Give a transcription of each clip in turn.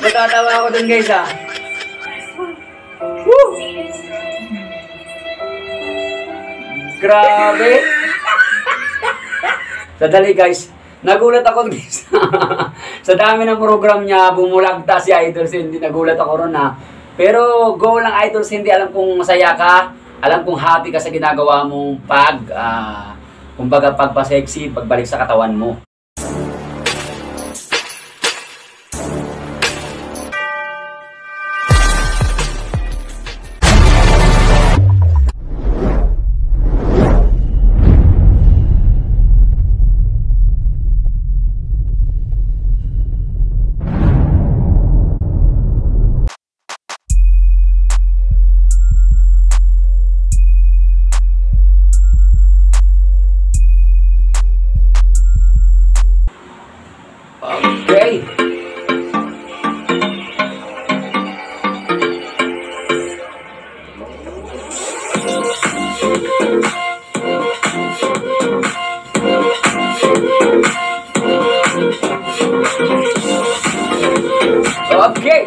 Natatawa ako dun guys ah. Woo! Grabe. Sadali guys. Nagulat ako guys. Sa dami ng program niya, bumulagta si Idol Cindy. Nagulat ako ron ha. Pero go lang Idol Cindy. Alam kong masaya ka. Alam kong happy ka sa ginagawa mong kumbaga pagpa-sexy, pagbalik sa katawan mo. Okay. Okay.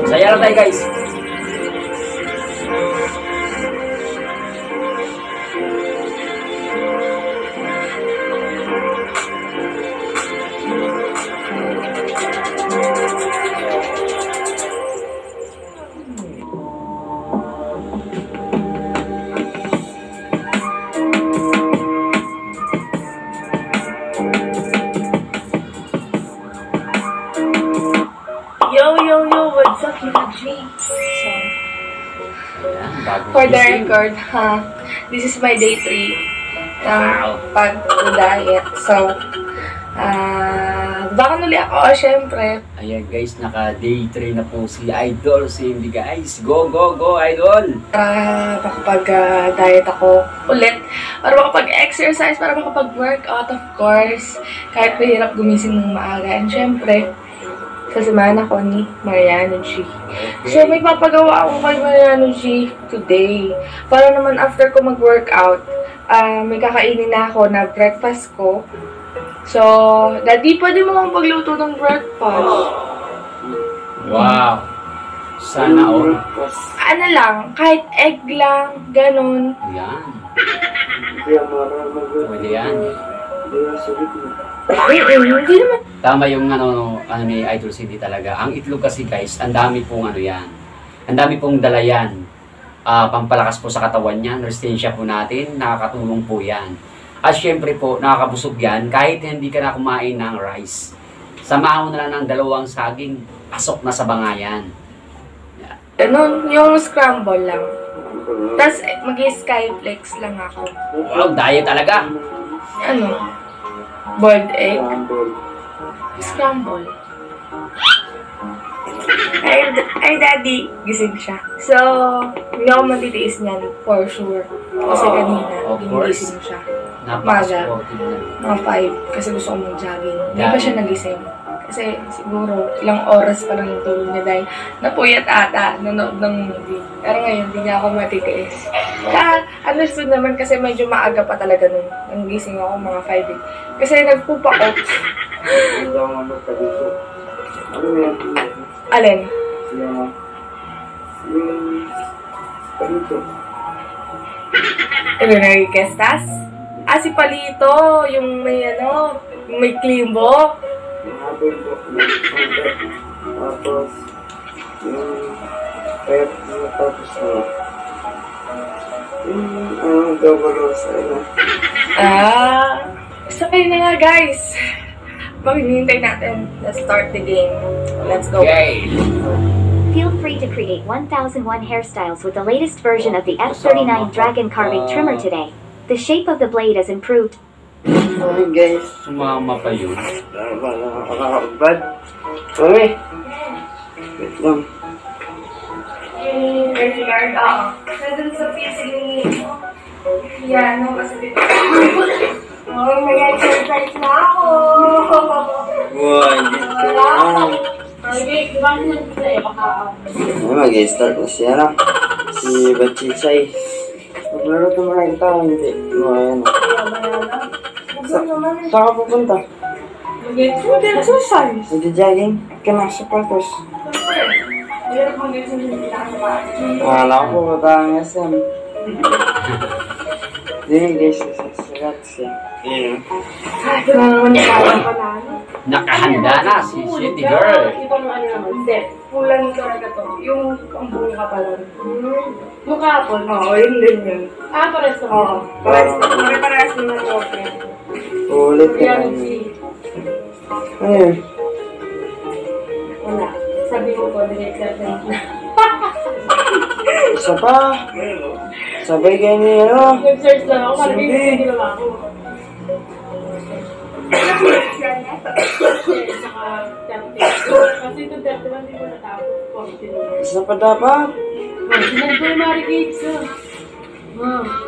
Saya lang tayo guys. Yo, what's up, G? For the record, this is my day 3 ng pag-diet. So, baka nuli ako, syempre. Ayan guys, naka day 3 na po si Idol Cindy guys. Go, go, go, Idol! Para makapag-diet ako ulit. Para makapag-exercise, para makapag-workout, of course. Kahit mahirap gumising ng maaga. And syempre, sasamahan ako ni Mariano G. Okay. So, may papagawa ako kay Mariano G today. Para naman after ko mag-workout, may kakainin na ako na breakfast ko. So, Daddy, pwede mo akong pagluto ng breakfast. Wow! Sana all. Ano lang, kahit egg lang, ganun. Yan. Pwede yan. Hindi naman. Tama yung ano ni Idol Cindy talaga. Ang itlog kasi guys, ang dami pong yan. Ang dami pong dala yan. Pampalakas po sa katawan niyan. Resistensya po natin. Nakakatulong po yan. At syempre po, nakakabusog yan kahit hindi ka na kumain ng rice. Samahan mo na lang ng 2 saging. Pasok na sa bangayan. Ganun, yung scramble lang. Tapos mag-skyflex lang ako. Wow, diet talaga. Ano? Boiled egg. Scramble. Ay, Daddy, gising siya. So, hindi ako matitiis niyan, for sure. Kasi kanina, ginising siya. Napaka-supportive na. Mga 5, kasi gusto ko mag-jogging. Hindi pa siya nagising. Kasi siguro, ilang oras pa lang yung tulog niya dahil napuyat ata, nanood ng movie. Pero ngayon, hindi niya ako matitiis. Understood naman kasi medyo maaga pa talaga nun. Nagising ako mga 5. Kasi nagpupa ko. Alin? Ano na requestas? Si Palito, yung may yung may klimbo. Tapos, yung pep, tapos yung double rose, Sakay na nga guys. Maghihintay natin. Let's start the game. Let's go. Okay. Feel free to create 1001 hairstyles with the latest version of the F39 Dragon carving trimmer today. The shape of the blade is improved. Sorry guys. Sumama pa yun. Nakakabad. Sorry. Wait lang. Yung guard, nandun sa PC ni Yan, kasi dito. Mag-exercise na ako. Wow, hindi ko lang. Mag-start na siya lang. Si Bachichay. Maglaro ito maraming tao, hindi. Ayan. naman eh. Saan ka pupunta? Mag-exercise. Nagja-jogging? Kaya sapatos. Hirap mag-exercise hindi nakakain. Wala ko punta ang SM. Hindi guys, sasagat siya. Ayun. Ito na naman yung parang panalo. Nakahanda na si City Girl. Ibang ano naman, hindi. Pulang talaga to. Yung ang buong kapalan. Yung kapon? Oo, yun din yun. Ah, pares na. Oo, pares naman okay. Ulit ka Yan lang. si... Ayun. Wala. Sabi ko po, direct na. Isa pa. Sabay kayo ni ano. Nag-search lang ako, parang Sige. hindi ginawa ako. Kasi ito 31 hindi ko natapos. 40. Isa pa dapat. Sinag ko yung marikits.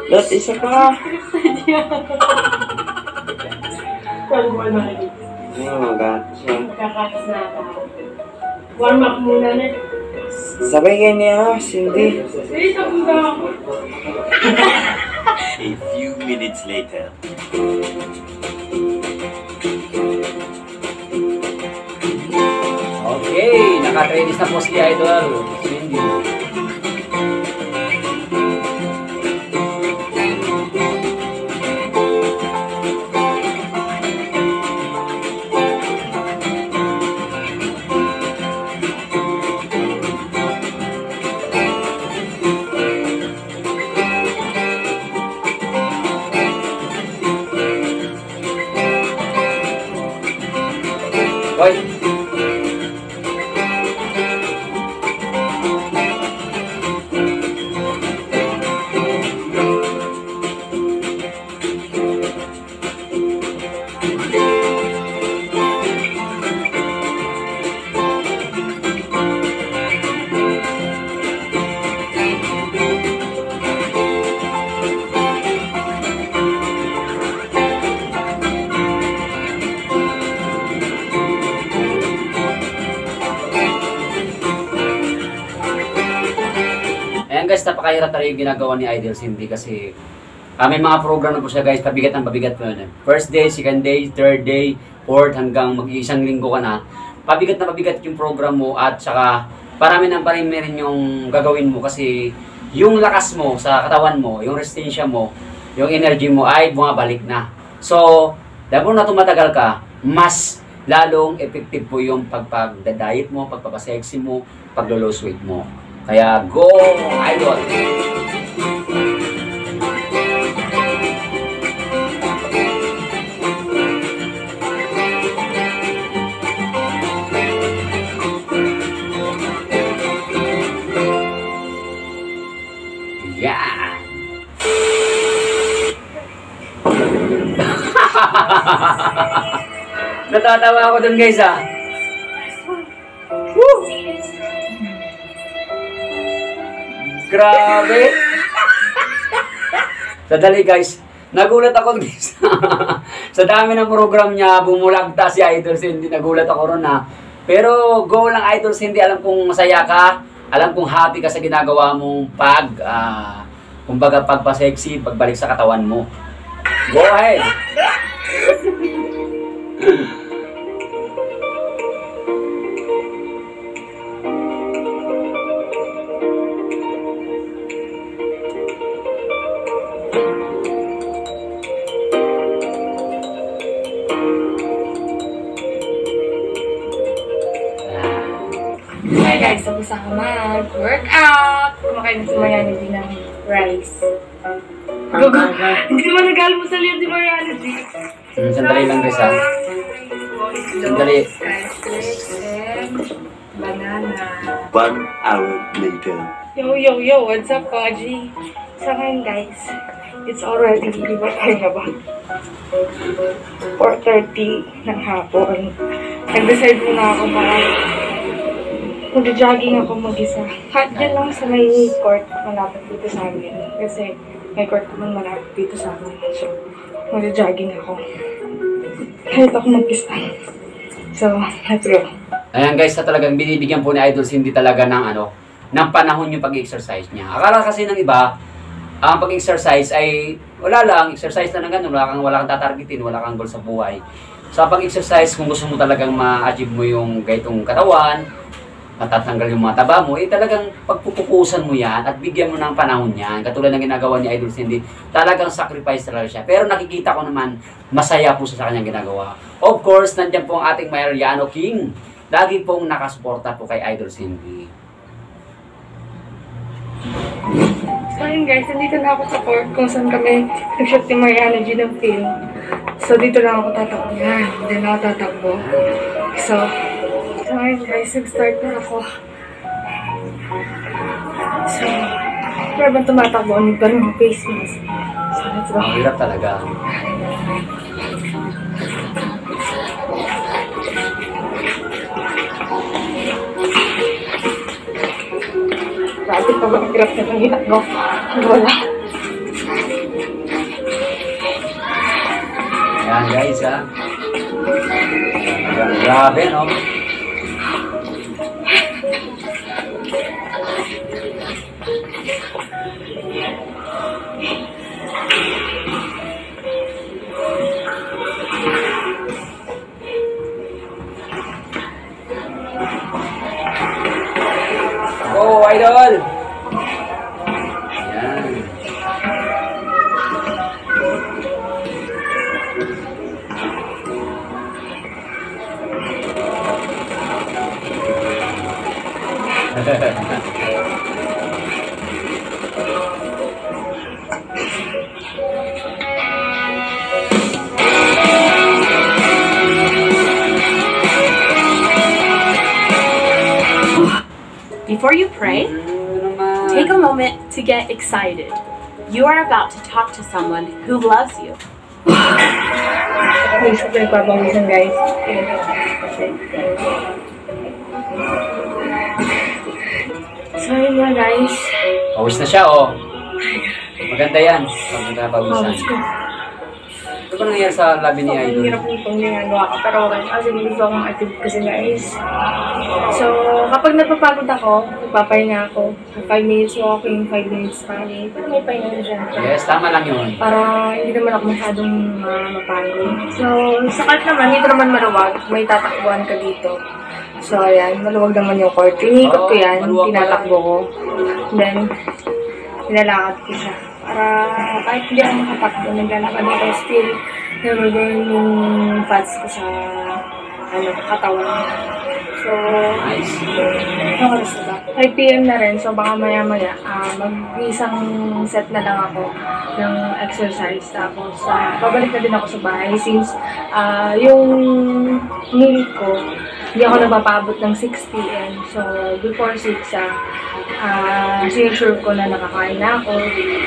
Dot, isa pa. Sabi ko yung marikits. Ayun, magat siya. Magkakatas na ako. Warm up muna na. Sabay kayo ni ano, Cindy. Eh, tapos na ako. A few minutes later. Okay, nakatrainis na po si Idol. Cindy. Hoy! Ayan guys, napakahirap talaga yung ginagawa ni Idol Cindy kasi may mga program na po siya guys, pabigat ng pabigat po yun. First day, second day, third day, fourth, hanggang mag-isang linggo ka na. Pabigat na pabigat yung program mo at saka parami rin yung gagawin mo kasi yung lakas mo sa katawan mo, yung resistensya mo, yung energy mo ay bumabalik na. So, dahil na tumatagal ka, mas lalong effective po yung pagpag-diet mo, pagpapasexy mo, pag-lose weight mo. Kaya go, Idol! Yan! Natatawa ako dun guys ah. Woo! Grabe! Sadali guys, nagulat ako guys. Sa dami ng program niya, bumulagta si Idol Cindy, nagulat ako ron ha. Pero go lang Idol Cindy, alam kong masaya ka, alam kong happy ka sa ginagawa mong kumbaga pagpa-sexy, pagbalik sa katawan mo. Go ahead! Hi guys, tapos ako mag-workout. Kumakain na si Mariana din ng rice. Hindi naman nag-almusal yun si Mariana din. Sandali lang guys ha. Sandali. And banana. 1 hour later. Yo, what's up, Koji? Sa akin guys, it's already, di ba tayo na ba? 4:30 ng hapon. Nag-decide muna ako mag-jogging ako mag-isa. Kahit dyan lang sa may court malapit dito sa amin. Kasi may court naman malapit dito sa amin. So, mag-jogging ako. Kahit ako mag-isa. So, let's go. Ayan guys, na talagang binibigyan po ni Idol Cindy talaga ng ng panahon yung pag-exercise niya. Akala kasi ng iba, Ang pag-exercise ay wala lang, exercise na ng ganun, wala kang tatargetin, wala kang goal sa buhay. Sa pag-exercise, kung gusto mo talagang ma-achieve mo yung gaitong katawan, matatanggal yung mga taba mo, talagang pagpupukusan mo yan at bigyan mo ng panahon yan. Katulad ng ginagawa ni Idol Cindy, talagang sacrifice talaga siya. Pero nakikita ko naman, masaya po siya sa kanyang ginagawa. Of course, nandiyan po ang ating Mariano King. Lagi pong nakasuporta po kay Idol Cindy. So ayun guys, nandito na ako sa court kung saan kami nag-shoot ni Mariano G ng film. So dito lang ako tatakbo. Yan, dito na ako tatakbo. So ayun guys, nag-start na ako. So, para ba tumatakbo? Hindi pa rin yung face mask. So let's go. Ang hirap talaga. Grabe pa ba ang hirap na ng hirap ko? Wala. Ayan guys ha. Grabe no. Oh, Idol! Ayan. Before you pray, take a moment to get excited. You are about to talk to someone who loves you. Please, nagpapawisan guys. So yun nga guys. Pawis na siya oh. Maganda yan. Pag napawisan. Let's go. Ano ba nangyari sa labi ni Ang Idol? hirap nitong ginagawa ko, pero okay. Kasi gusto akong active kasi guys. So, kapag napapagod ako, nagpapahinga ako. 5 minutes walking, 5 minutes running. Pero may pahinga na siya. Yes, tama lang yun. Para hindi naman ako masyadong mapagod. So, sa cart naman, dito naman maluwag. May tatakbuhan ka dito. So, ayan. Maluwag naman yung court. Inikot ko yan. Maluwag Tinatakbo ko. Then, nilalakad ko siya. Para kahit hindi ako makatakbo, naglalakad ako still nag-burn yung fats ko sa katawan. So, Nice. ano oras na ba? 5 PM na rin, so baka maya-maya mag-isang set na lang ako ng exercise. Tapos, babalik na din ako sa bahay since yung meal ko, hindi ako nagpapaabot ng 6 PM. So, before 6, sinusure ko na nakakain na ako,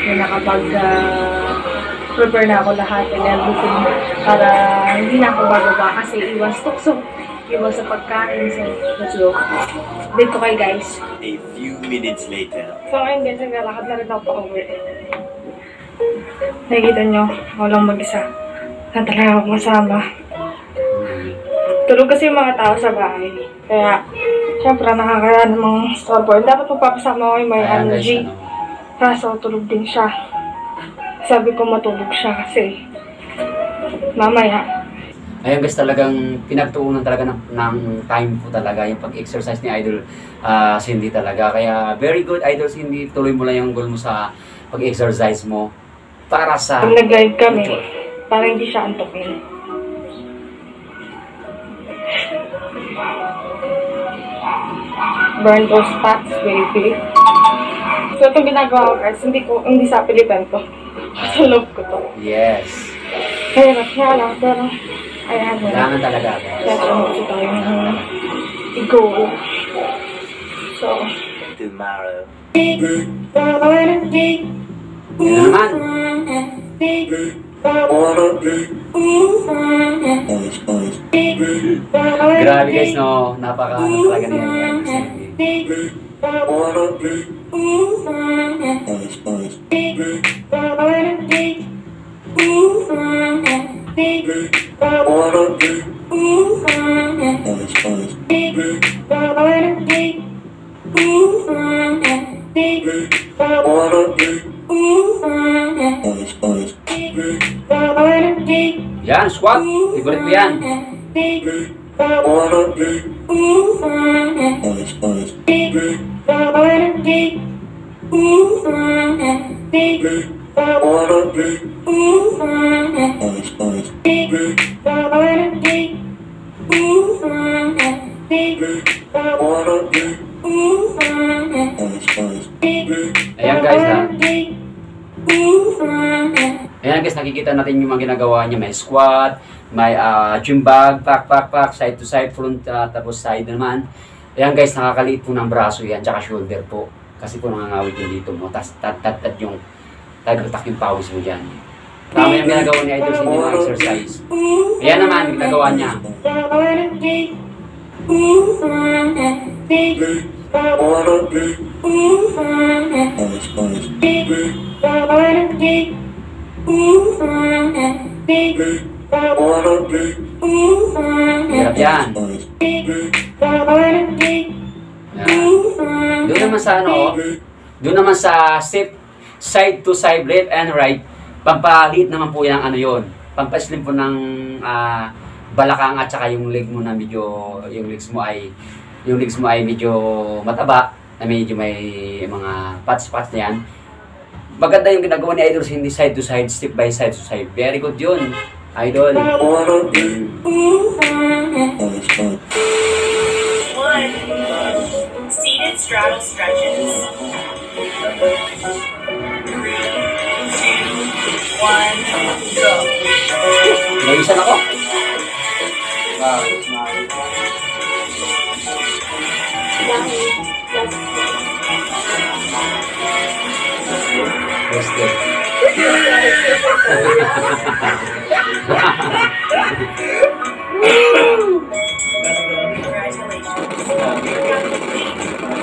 na nakapag-prepare na ako lahat and everything para hindi na ako bababa kasi iwas tukso, iwas sa pagkain. So, let's go. Dito kayo guys. A few minutes later. So, ngayon guys, naglalakad na rin ako pa-over. Nakikita nyo, ako lang mag-isa. Na talaga ako kasama. Tulog kasi yung mga tao sa bahay. Kaya, syempre, nakakaya ng mga starboard. Dapat magpapasama ko yung may Ayan, guys, energy. ano. Kaso, tulog din siya. Sabi ko matulog siya kasi mamaya. Ayun guys, talagang pinagtuunan talaga ng time po talaga yung pag-exercise ni Idol Cindy talaga. Kaya very good Idol Cindy, tuloy mo lang yung goal mo sa pag-exercise mo para sa Pag nag-live kami, para hindi siya antokin. Burn those fats, baby. So, itong ginagawa ko guys, hindi sa pilitan ko. Sa loob ko to. Yes. Kaya nga lang, pero ayan mo. Kailangan talaga. Kaya ano ito yung i-go. So, Tomorrow. Yan na naman. Grabe guys, no? Napaka-ano talaga niya yan. Yan, squat. Favorite ko yan. Ayan guys ha. Ayan guys, nakikita natin yung mga ginagawa niya. May squat, may gym bag, pak, side to side, front, tapos side naman. Ayan guys, nakakaliit po ng braso yan, tsaka shoulder po. Kasi po nangangawit yung dito mo. Tapos tat yung tagatak yung pawis mo dyan. Tama yung ginagawa ni Idol Cindy mga exercise. Ayan naman, ginagawa niya. Hirap yan. Doon naman sa ano, doon naman sa step side to side, left and right, pampalit naman po yung ano yun. Pampaslim po ng balakang at saka yung leg mo na medyo, yung legs mo ay medyo mataba, na medyo may mga pats-pats na yan. Maganda yung ginagawa ni Idol Cindy, side to side, step by side to side. Very good yun, Idol. 1. Seated straddle stretches. 3, 2, 1, go. Naisan ako. Rested.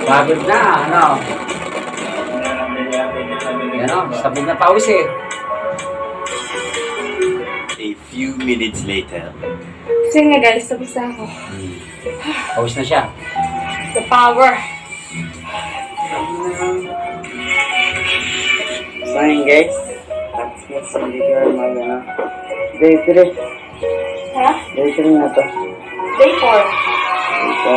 Pagod na, ano? Yan o, sabog na pawis eh. A few minutes later. Kasi nga guys, tapos na ako. Pawis na siya. The power. So yun guys, tapos na sa video mag day 3. Ha? Day 3 na to. Day 4. Ito.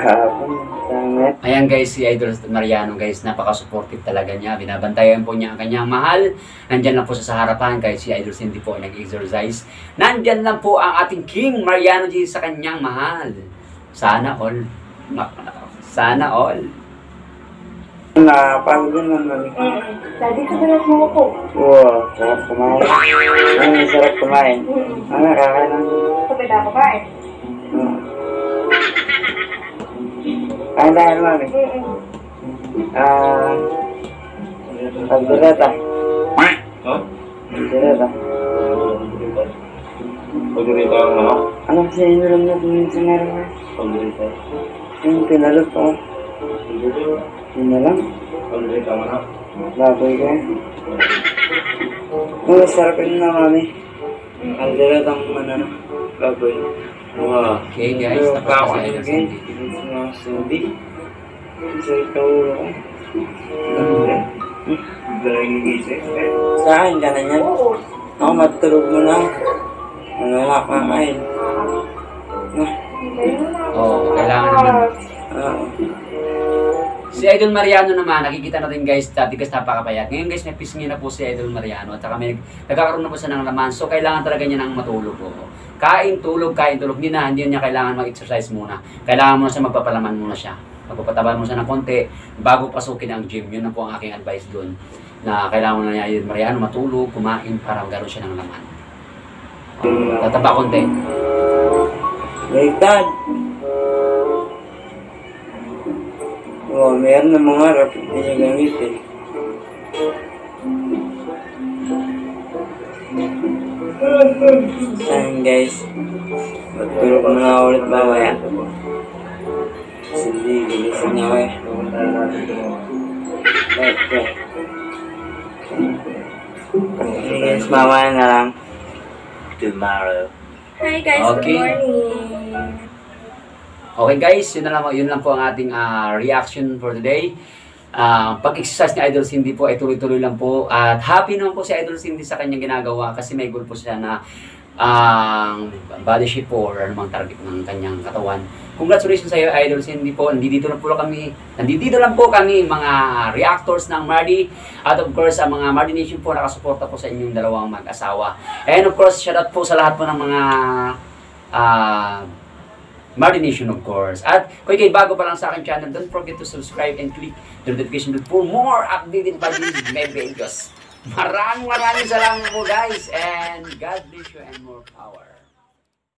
Kahapon. Sangat. Ayan guys, si Idol Mariano guys, napaka-supportive talaga niya. Binabantayan po niya ang kanyang mahal. Nandyan lang po sa harapan guys, si Idol Cindy po ay nag-exercise. Nandyan lang po ang ating King Mariano G sa kanyang mahal. Sana all. Sana all. Nakapagod din naman. Daddy, kabalat mo ako. Wow, sarap kumain. Ang sarap kumain. Ang nakakain ng... Kapit ako ba eh? Ay, dahil mami. Pagdurata. Pagdurata. Pagdurita ang ano? Ano kasi ininom na minsan na rin? Pagdurita. Yung pinalot ko. Yun na lang. Pagdurita ang ano? Baboy ka. Masarap yun na mami. Pagdurata ang ano. Baboy. Wow. Okay guys, tapos si Idol Cindy. Cindy. Sa ikaw ko. Saan ka na yan? Oo. Ako matulog mo na. Ano wala kakain. Oo, kailangan naman. Oo. Si Idol Mariano naman, nakikita natin guys, dati guys napakapayat. Ngayon guys, may pisngi na po si Idol Mariano at saka may nagkakaroon na po siya ng laman. So, kailangan talaga niya ng matulog po. Kain, tulog. Hindi niya kailangan mag-exercise muna. Kailangan muna siya magpapalaman muna siya. Magpapataba muna siya ng konti bago pasukin ang gym. Yun na po ang aking advice doon. Na kailangan na niya Idol Mariano matulog, kumain para magkaroon siya ng laman. Tataba konti. My God. Oh, meron na mga rap hindi niya gamitin. Ayun guys. Matulog mo na ulit mamaya. Hindi, gilising niya ako eh. Okay. Okay guys, mamaya na lang. Tomorrow. Hi guys, Okay. good morning. Okay guys, yun lang po ang ating reaction for today. pag-exercise ni Idol Cindy po ay tuloy-tuloy lang po. At happy naman po si Idol Cindy sa kanyang ginagawa kasi may goal po siya na body shape po or anumang target ng kanyang katawan. Congratulations sa iyo, Idol Cindy po. Nandito lang po kami mga reactors ng Mardi. At of course, ang mga Mardi Nation po nakasuporta po sa inyong dalawang mag-asawa. And of course, shout out po sa lahat po ng mga Mardi Nation, of course. At kung kayo bago pa lang sa akin channel, don't forget to subscribe and click the notification bell for more updated videos. Maraming salamat po guys, and God bless you and more power.